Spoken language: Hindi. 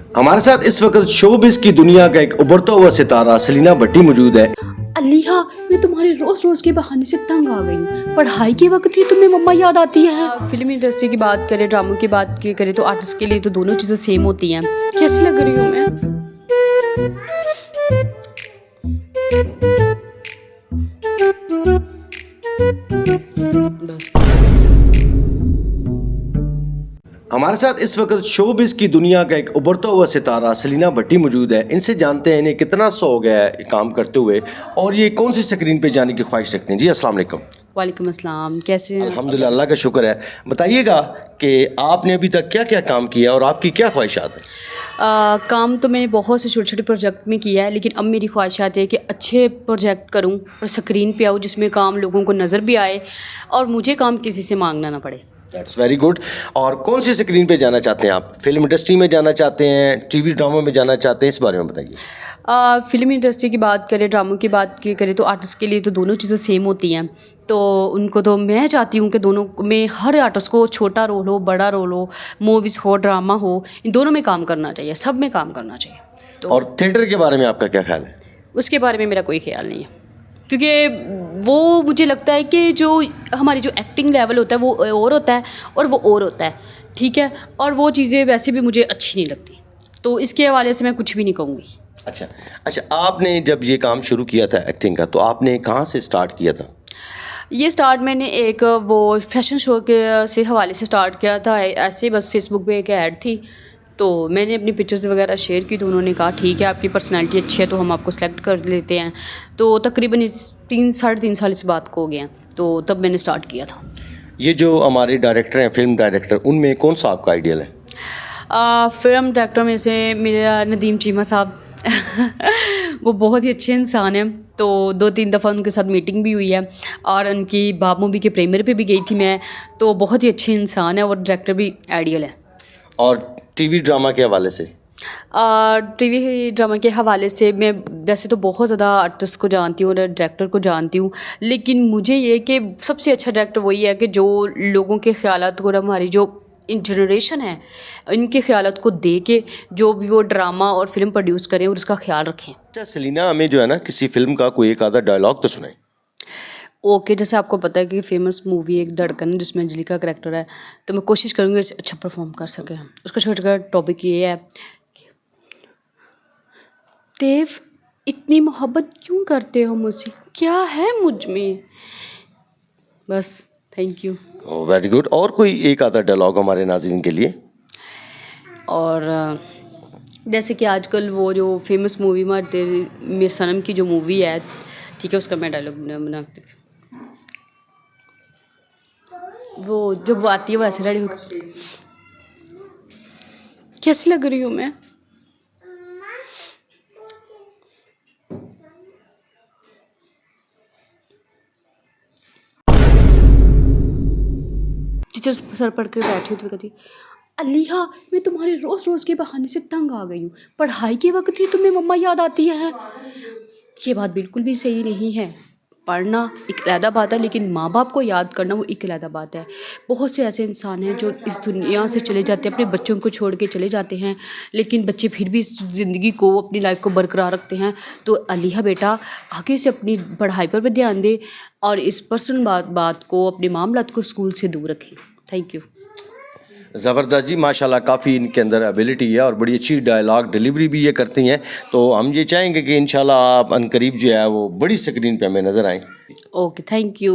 हमारे साथ इस वक्त शोबिस की दुनिया का एक उभरता हुआ सितारा सलीना भट्टी मौजूद है। अलीहा, मैं तुम्हारे रोज रोज के बहाने से तंग आ गई हूँ। पढ़ाई के वक्त ही तुम्हें मम्मा याद आती है। फिल्म इंडस्ट्री की बात करें, ड्रामों की बात करें तो आर्टिस्ट के लिए तो दोनों चीजें सेम होती हैं। कैसी लग रही हूँ मैं? बस। हमारे साथ इस वक्त शोबिस की दुनिया का एक उभरता हुआ सितारा सलीना भट्टी मौजूद है। इनसे जानते हैं इन्हें कितना सौ हो गया है काम करते हुए और ये कौन सी स्क्रीन पे जाने की ख्वाहिश रखते हैं। जी अस्सलाम वालेकुम। वालेकुम अस्सलाम, कैसे हैं? अल्हम्दुलिल्लाह, अल्लाह का शुक्र है। बताइएगा कि आपने अभी तक क्या क्या काम किया और आपकी क्या ख्वाहिशात हैं? काम तो मैंने बहुत से छोटे छोटे प्रोजेक्ट में किया है, लेकिन अब मेरी ख्वाहिशात है कि अच्छे प्रोजेक्ट करूं और स्क्रीन पे आऊं जिसमें काम लोगों को नज़र भी आए और मुझे काम किसी से मांगना ना पड़े। That's very good. और कौन सी स्क्रीन पे जाना चाहते हैं आप? फिल्म इंडस्ट्री में जाना चाहते हैं, टीवी ड्रामा में जाना चाहते हैं, इस बारे में बताइए। फिल्म इंडस्ट्री की बात करें, ड्रामों की बात करें तो आर्टिस्ट के लिए तो दोनों चीज़ें सेम होती हैं। तो उनको तो मैं चाहती हूँ कि दोनों में हर आर्टिस्ट को छोटा रोल हो, बड़ा रोल हो, मूवीज़ हो, ड्रामा हो, इन दोनों में काम करना चाहिए, सब में काम करना चाहिए। तो और थिएटर के बारे में आपका क्या ख्याल है? उसके बारे में मेरा कोई ख्याल नहीं है, क्योंकि वो मुझे लगता है कि जो हमारी जो एक्टिंग लेवल होता है वो और होता है और वो और होता है, ठीक है। और वो चीज़ें वैसे भी मुझे अच्छी नहीं लगती, तो इसके हवाले से मैं कुछ भी नहीं कहूँगी। अच्छा, आपने जब ये काम शुरू किया था एक्टिंग का, तो आपने कहाँ से स्टार्ट किया था? ये स्टार्ट मैंने एक वो फैशन शो के से हवाले से स्टार्ट किया था। ऐसे बस फेसबुक पे एक ऐड थी, तो मैंने अपनी पिक्चर्स वगैरह शेयर की, तो उन्होंने कहा ठीक है आपकी पर्सनैलिटी अच्छी है तो हम आपको सेलेक्ट कर लेते हैं। तो तकरीबन इस 3-3.5 साल इस बात को हो गया, तो तब मैंने स्टार्ट किया था। ये जो हमारे डायरेक्टर हैं, फिल्म डायरेक्टर, उनमें कौन सा आपका आइडियल है? फिल्म डायरेक्टर में से मेरा नदीम चीमा साहब वो बहुत ही अच्छे इंसान हैं। तो 2-3 दफ़ा उनके साथ मीटिंग भी हुई है और उनकी बाप मूवी के प्रीमियर पे भी गई थी मैं। तो बहुत ही अच्छे इंसान है और डायरेक्टर भी आइडियल है। और टीवी ड्रामा के हवाले से? टीवी ड्रामा के हवाले से मैं वैसे तो बहुत ज़्यादा आर्टिस्ट को जानती हूँ और डायरेक्टर को जानती हूँ, लेकिन मुझे ये कि सबसे अच्छा डायरेक्टर वही है कि जो लोगों के ख्यालात को, हमारी जो जनरेशन है इनके ख्यालात को दे के जो भी वो ड्रामा और फिल्म प्रोड्यूस करें और उसका ख्याल रखें। अच्छा सलीना, हमें जो है ना किसी फिल्म का कोई एक आधा डायलॉग तो सुनाए। ओके, जैसे आपको पता है कि फेमस मूवी एक धड़कन जिसमें अंजलि का करैक्टर है, तो मैं कोशिश करूँगी इसे अच्छा परफॉर्म कर सकें। उसका छोटा टॉपिक ये है, देव इतनी मोहब्बत क्यों करते हो मुझसे, क्या है मुझ में? बस, थैंक यू। Very good. और कोई एक आधा डायलॉग हमारे नाज़रीन के लिए? और जैसे कि आजकल वो जो फेमस मूवी मेरे सनम की जो मूवी है, ठीक है, उसका मैं डायलॉग बनाती हूँ। वो जब वो आती है वो ऐसे रेडी होकर, कैसी लग रही हूँ मैं? टीचर सर पढ़ के बैठी हो तो कहती, अलीहा, मैं तुम्हारे रोज रोज के बहाने से तंग आ गई हूँ। पढ़ाई के वक्त ही तुम्हें मम्मा याद आती है। ये बात बिल्कुल भी सही नहीं है। पढ़ना एक अलग बात है, लेकिन माँ बाप को याद करना वो एक अलग बात है। बहुत से ऐसे इंसान हैं जो इस दुनिया से चले जाते हैं, अपने बच्चों को छोड़ के चले जाते हैं, लेकिन बच्चे फिर भी इस ज़िंदगी को, अपनी लाइफ को बरकरार रखते हैं। तो अलीहा बेटा, आगे से अपनी पढ़ाई पर भी ध्यान दे और इस पर्सनल बात को, अपने मामलात को स्कूल से दूर रखें। Thank you. ज़बरदस्त जी, माशाल्लाह, काफ़ी इनके अंदर एबिलिटी है और बड़ी अच्छी डायलॉग डिलीवरी भी ये करती हैं। तो हम ये चाहेंगे कि इंशाल्लाह आप अनकरीब जो है वो बड़ी स्क्रीन पे हमें नज़र आएँ। Okay, thank you.